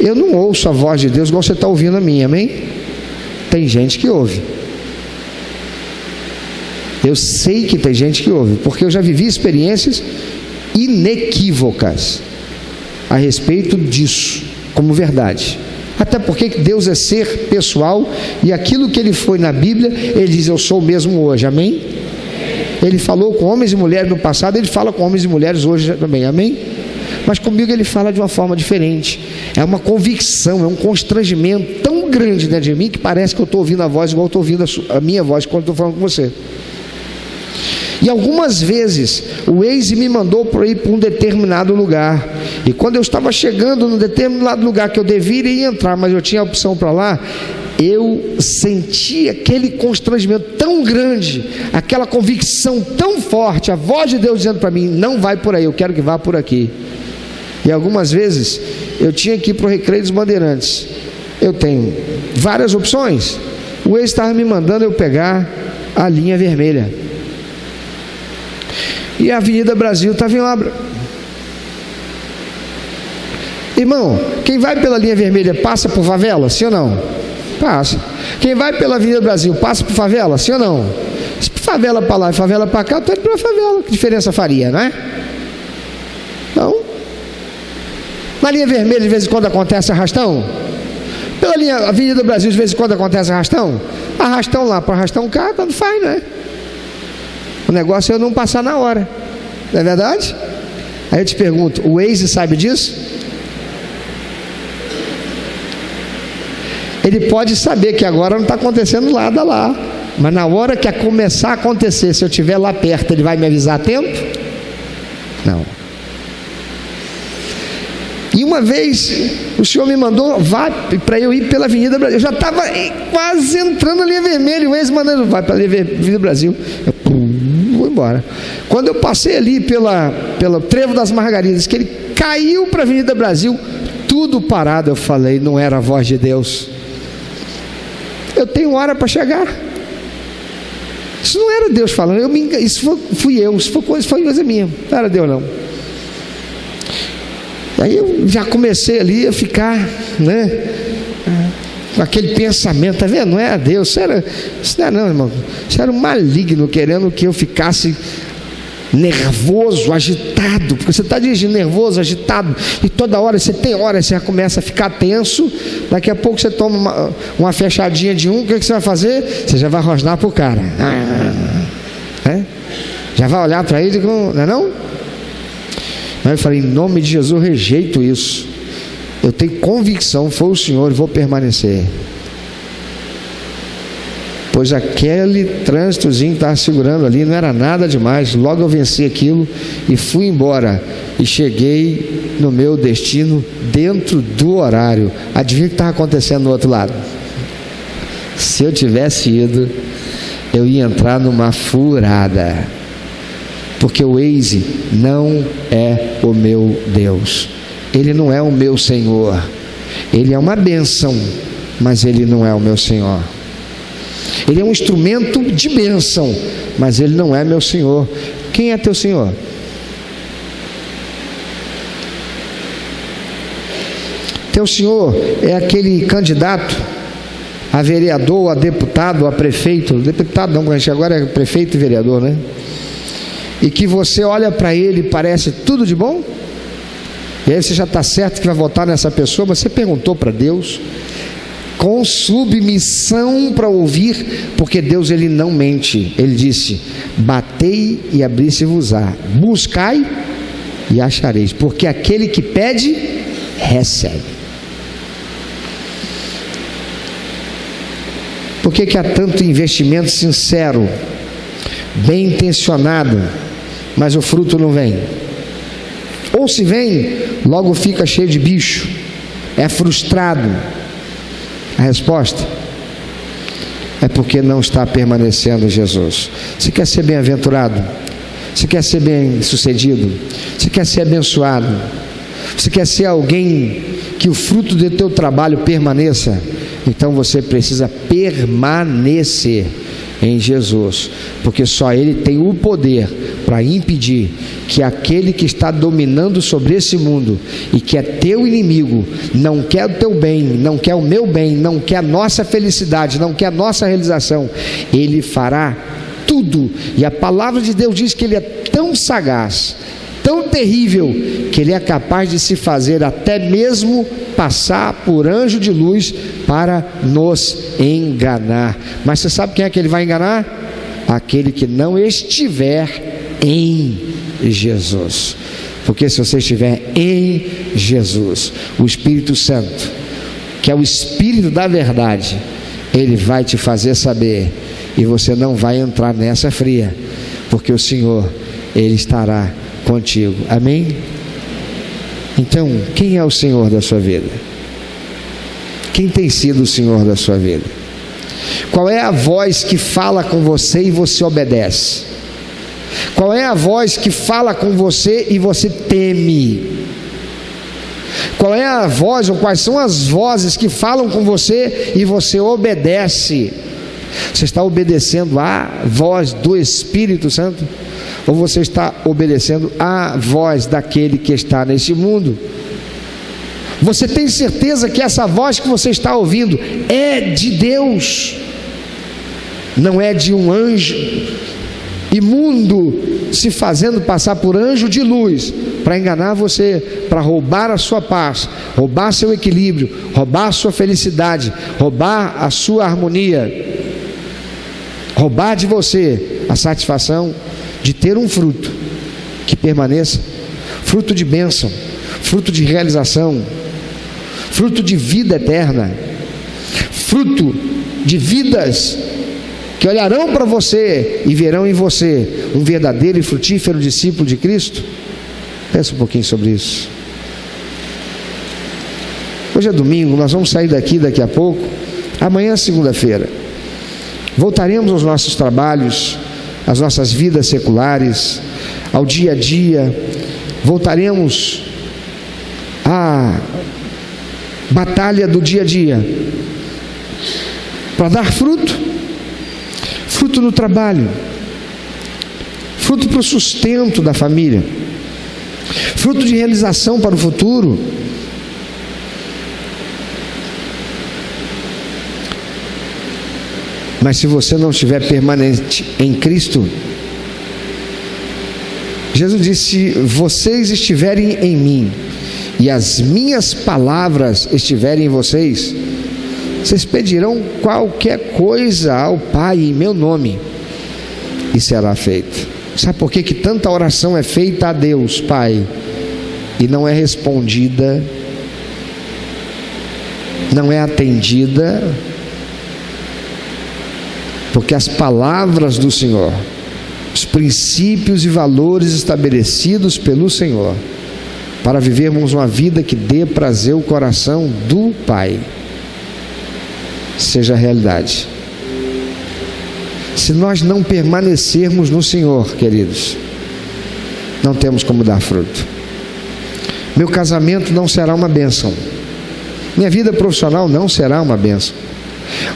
[SPEAKER 2] eu não ouço a voz de Deus igual você está ouvindo a minha, amém? Tem gente que ouve. Eu sei que tem gente que ouve, porque eu já vivi experiências inequívocas a respeito disso, como verdade. Até porque Deus é ser pessoal, e aquilo que Ele foi na Bíblia, Ele diz: eu sou o mesmo hoje, amém? Ele falou com homens e mulheres no passado, Ele fala com homens e mulheres hoje também, amém? Mas comigo Ele fala de uma forma diferente. É uma convicção, é um constrangimento tão grande dentro de mim, que parece que eu estou ouvindo a voz igual eu estou ouvindo a minha voz quando estou falando com você. E algumas vezes o Waze me mandou para ir para um determinado lugar, e quando eu estava chegando num determinado lugar que eu deveria entrar, mas eu tinha a opção para lá, eu senti aquele constrangimento tão grande, aquela convicção tão forte, a voz de Deus dizendo para mim: não vai por aí, eu quero que vá por aqui. E algumas vezes eu tinha que ir para o Recreio dos Bandeirantes. Eu tenho várias opções. O Waze estava me mandando eu pegar a linha vermelha, e a Avenida Brasil estava em obra. Irmão, quem vai pela linha vermelha passa por favela, sim ou não? Passa. Quem vai pela Avenida Brasil passa por favela, sim ou não? Se favela para lá e favela para cá, eu estou indo para a favela. Que diferença faria, não é? Não. Na linha vermelha de vez em quando acontece arrastão. Pela linha Avenida Brasil de vez em quando acontece arrastão. Arrastão lá para arrastão cá, tanto faz, não é? O negócio é eu não passar na hora, não é verdade? Aí eu te pergunto: o Waze sabe disso? Ele pode saber que agora não está acontecendo nada lá, mas na hora que começar a acontecer, se eu estiver lá perto, ele vai me avisar a tempo? Não. E uma vez o Senhor me mandou: vá para eu ir pela Avenida Brasil. Eu já estava quase entrando na linha vermelha, o Waze mandando: vai para a Avenida Brasil. Eu vou embora. Quando eu passei ali pelo Trevo das Margaridas, que ele caiu para a Avenida Brasil, tudo parado, eu falei: não era a voz de Deus. Eu tenho hora para chegar. Isso não era Deus falando, isso fui eu, isso foi coisa minha, não era Deus não. Aí eu já comecei ali a ficar, né, com aquele pensamento, tá vendo? Não era Deus, isso não era não, irmão. Isso era um maligno querendo que eu ficasse nervoso, agitado, porque você está dirigindo nervoso, agitado, e toda hora você tem hora, você já começa a ficar tenso. Daqui a pouco você toma uma fechadinha de o que você vai fazer? Você já vai rosnar pro cara, já vai olhar para ele, não é não? Aí eu falei: em nome de Jesus, eu rejeito isso. Eu tenho convicção, foi o Senhor, e vou permanecer. Pois aquele trânsitozinho que estava segurando ali não era nada demais. Logo eu venci aquilo e fui embora. E cheguei no meu destino dentro do horário. Adivinha o que estava acontecendo no outro lado? Se eu tivesse ido, eu ia entrar numa furada. Porque o Waze não é o meu Deus. Ele não é o meu Senhor. Ele é uma bênção, mas Ele não é o meu Senhor. Ele é um instrumento de bênção, mas Ele não é meu Senhor. Quem é teu Senhor? Teu Senhor é aquele candidato a vereador, a deputado, a prefeito. Deputado não, a gente agora é prefeito e vereador, né? E que você olha para ele e parece tudo de bom? E aí você já está certo que vai votar nessa pessoa, mas você perguntou para Deus, com submissão para ouvir, porque Deus, ele não mente. Ele disse: batei e abri-se-vos-á, buscai e achareis, porque aquele que pede, recebe. Por que há tanto investimento sincero, bem intencionado, mas o fruto não vem? Ou se vem, logo fica cheio de bicho, é frustrado. A resposta é porque não está permanecendo em Jesus. Você quer ser bem-aventurado? Você quer ser bem-sucedido? Você quer ser abençoado? Você quer ser alguém que o fruto do teu trabalho permaneça? Então você precisa permanecer em Jesus, porque só Ele tem o poder para impedir que aquele que está dominando sobre esse mundo e que é teu inimigo, não quer o teu bem, não quer o meu bem, não quer a nossa felicidade, não quer a nossa realização, ele fará tudo. E a palavra de Deus diz que ele é tão sagaz, tão terrível, que ele é capaz de se fazer até mesmo passar por anjo de luz para nos enganar. Mas você sabe quem é que ele vai enganar? Aquele que não estiver em Jesus. Porque se você estiver em Jesus, o Espírito Santo, que é o Espírito da verdade, ele vai te fazer saber, e você não vai entrar nessa fria, porque o Senhor, ele estará contigo. Amém? Então, quem é o Senhor da sua vida? Quem tem sido o Senhor da sua vida? Qual é a voz que fala com você e você obedece? Qual é a voz que fala com você e você teme? Qual é a voz, ou quais são as vozes que falam com você e você obedece? Você está obedecendo à voz do Espírito Santo? Ou você está obedecendo à voz daquele que está nesse mundo? Você tem certeza que essa voz que você está ouvindo é de Deus? Não é de um anjo imundo se fazendo passar por anjo de luz para enganar você, para roubar a sua paz, roubar seu equilíbrio, roubar a sua felicidade, roubar a sua harmonia, roubar de você a satisfação de ter um fruto que permaneça, fruto de bênção, fruto de realização, fruto de vida eterna, fruto de vidas que olharão para você e verão em você um verdadeiro e frutífero discípulo de Cristo. Pensa um pouquinho sobre isso. Hoje é domingo, nós vamos sair daqui a pouco. Amanhã é segunda-feira. Voltaremos aos nossos trabalhos, às nossas vidas seculares, ao dia a dia. Voltaremos à batalha do dia a dia para dar fruto no trabalho, fruto para o sustento da família, fruto de realização para o futuro. Mas se você não estiver permanente em Cristo, Jesus disse: se vocês estiverem em mim e as minhas palavras estiverem em vocês, vocês pedirão qualquer coisa ao Pai em meu nome e será feito. Sabe por que tanta oração é feita a Deus Pai e não é respondida, não é atendida? Porque as palavras do Senhor, os princípios e valores estabelecidos pelo Senhor para vivermos uma vida que dê prazer ao coração do Pai, seja realidade. Se nós não permanecermos no Senhor, queridos, não temos como dar fruto. Meu casamento não será uma bênção, minha vida profissional não será uma bênção.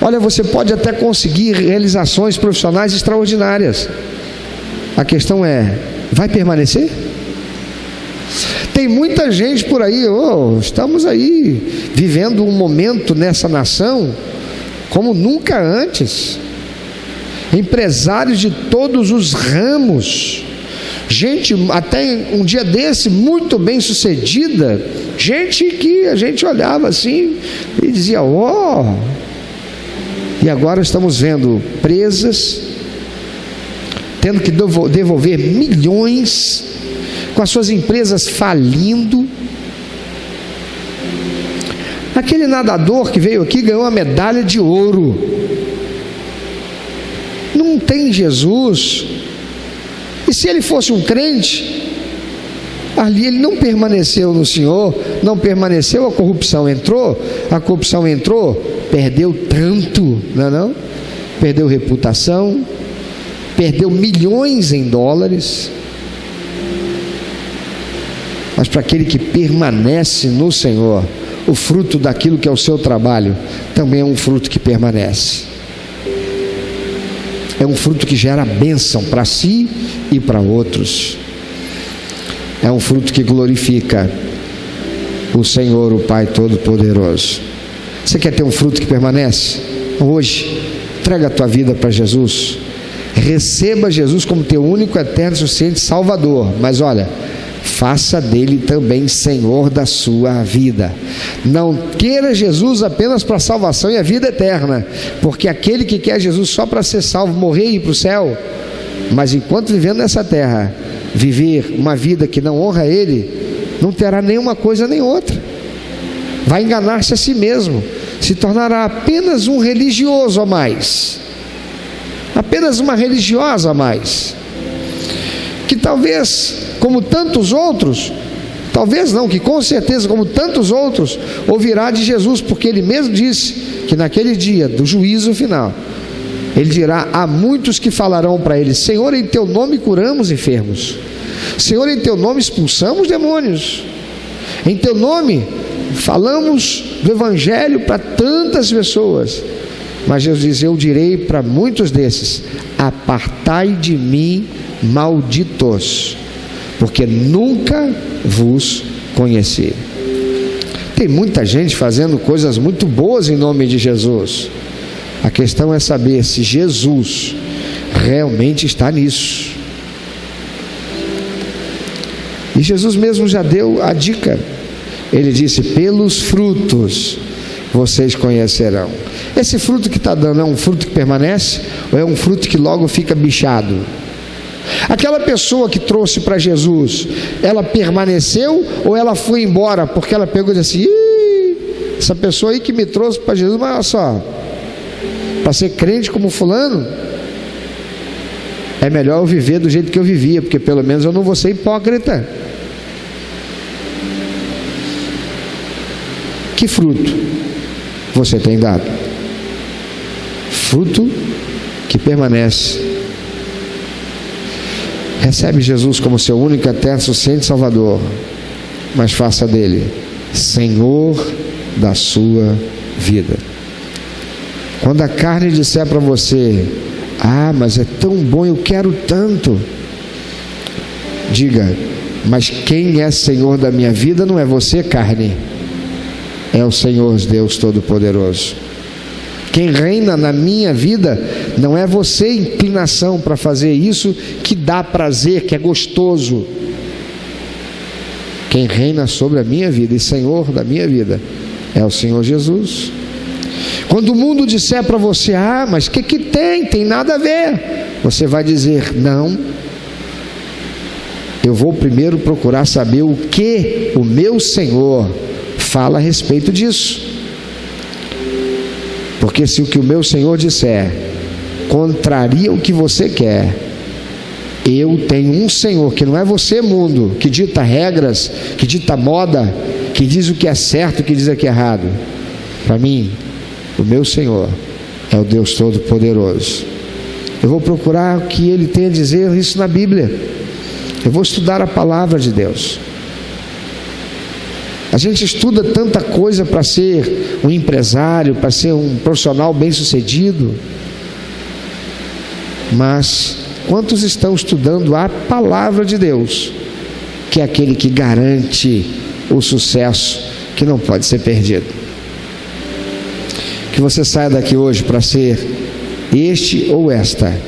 [SPEAKER 2] Olha, você pode até conseguir realizações profissionais extraordinárias, a questão é, vai permanecer? Tem muita gente por aí, estamos aí vivendo um momento nessa nação como nunca antes. Empresários de todos os ramos, gente até um dia desse muito bem sucedida, gente que a gente olhava assim e dizia: ó, e agora estamos vendo presas, tendo que devolver milhões, com as suas empresas falindo. Aquele nadador que veio aqui ganhou a medalha de ouro. Não tem Jesus. E se ele fosse um crente, ali ele não permaneceu no Senhor, não permaneceu, a corrupção entrou, perdeu tanto, não? Perdeu reputação, perdeu milhões em dólares. Mas para aquele que permanece no Senhor, o fruto daquilo que é o seu trabalho também é um fruto que permanece. É um fruto que gera bênção para si e para outros. É um fruto que glorifica o Senhor, o Pai Todo-Poderoso. Você quer ter um fruto que permanece? Hoje, entrega a tua vida para Jesus. Receba Jesus como teu único, eterno, suficiente Salvador. Mas olha, faça dele também Senhor da sua vida. Não queira Jesus apenas para a salvação e a vida eterna, porque aquele que quer Jesus só para ser salvo, morrer e ir para o céu, mas enquanto vivendo nessa terra, viver uma vida que não honra ele, não terá nenhuma coisa nem outra. Vai enganar-se a si mesmo, se tornará apenas um religioso a mais, apenas uma religiosa a mais, que talvez, como tantos outros, talvez não, que com certeza, como tantos outros, ouvirá de Jesus, porque ele mesmo disse que naquele dia do juízo final, ele dirá a muitos que falarão para ele: Senhor, em teu nome curamos enfermos, Senhor, em teu nome expulsamos demônios, em teu nome falamos do evangelho para tantas pessoas. Mas Jesus diz: eu direi para muitos desses: apartai de mim, malditos, porque nunca vos conheci. Tem muita gente fazendo coisas muito boas em nome de Jesus. A questão é saber se Jesus realmente está nisso. E Jesus mesmo já deu a dica. Ele disse: pelos frutos vocês conhecerão. Esse fruto que está dando é um fruto que permanece, ou é um fruto que logo fica bichado? Aquela pessoa que trouxe para Jesus, ela permaneceu ou ela foi embora? Porque ela pegou e disse assim: essa pessoa aí que me trouxe para Jesus, mas olha só, para ser crente como fulano, é melhor eu viver do jeito que eu vivia, porque pelo menos eu não vou ser hipócrita. Que fruto você tem dado? Fruto que permanece. Recebe Jesus como seu único, eterno, suficiente Salvador, mas faça dele Senhor da sua vida. Quando a carne disser para você: ah, mas é tão bom, eu quero tanto, diga: mas quem é Senhor da minha vida não é você, carne, é o Senhor Deus Todo-Poderoso. Quem reina na minha vida não é você, inclinação para fazer isso que dá prazer, que é gostoso. Quem reina sobre a minha vida e Senhor da minha vida é o Senhor Jesus. Quando o mundo disser para você: ah, mas que tem nada a ver, você vai dizer: não, eu vou primeiro procurar saber o que o meu Senhor fala a respeito disso. Porque se o que o meu Senhor disser contraria o que você quer, eu tenho um Senhor que não é você, mundo, que dita regras, que dita moda, que diz o que é certo, que diz o que é errado. Para mim, o meu Senhor é o Deus Todo-Poderoso. Eu vou procurar o que Ele tem a dizer isso na Bíblia. Eu vou estudar a palavra de Deus. A gente estuda tanta coisa para ser um empresário, para ser um profissional bem-sucedido, mas quantos estão estudando a palavra de Deus, que é aquele que garante o sucesso que não pode ser perdido? Que você saia daqui hoje para ser este ou esta,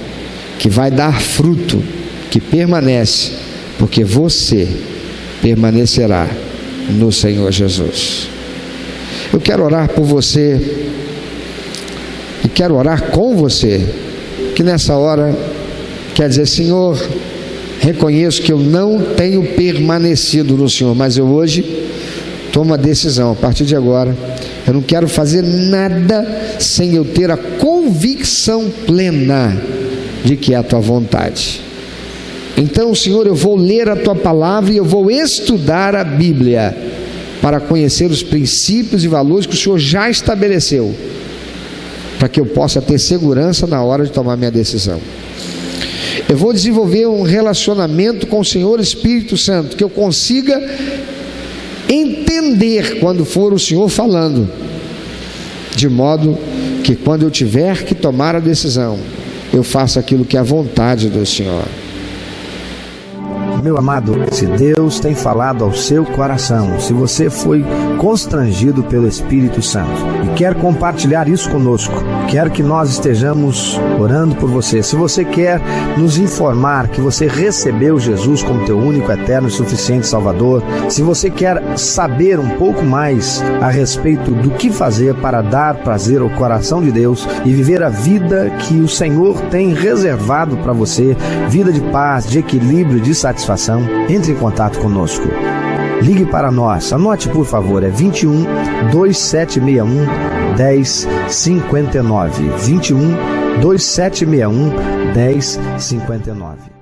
[SPEAKER 2] que vai dar fruto, que permanece, porque você permanecerá no Senhor Jesus. Eu quero orar por você e quero orar com você, que nessa hora quer dizer: Senhor, reconheço que eu não tenho permanecido no Senhor, mas eu hoje tomo a decisão. A partir de agora, eu não quero fazer nada sem eu ter a convicção plena de que é a tua vontade. Então, Senhor, eu vou ler a tua palavra e eu vou estudar a Bíblia para conhecer os princípios e valores que o Senhor já estabeleceu, para que eu possa ter segurança na hora de tomar minha decisão. Eu vou desenvolver um relacionamento com o Senhor Espírito Santo, que eu consiga entender quando for o Senhor falando, de modo que quando eu tiver que tomar a decisão, eu faça aquilo que é a vontade do Senhor.
[SPEAKER 3] Meu amado, se Deus tem falado ao seu coração, se você foi constrangido pelo Espírito Santo e quer compartilhar isso conosco, quer que nós estejamos orando por você, se você quer nos informar que você recebeu Jesus como teu único, eterno e suficiente Salvador, se você quer saber um pouco mais a respeito do que fazer para dar prazer ao coração de Deus e viver a vida que o Senhor tem reservado para você, vida de paz, de equilíbrio, de satisfação, entre em contato conosco. Ligue para nós, anote por favor, é 21 2761 1059, 21 2761 1059.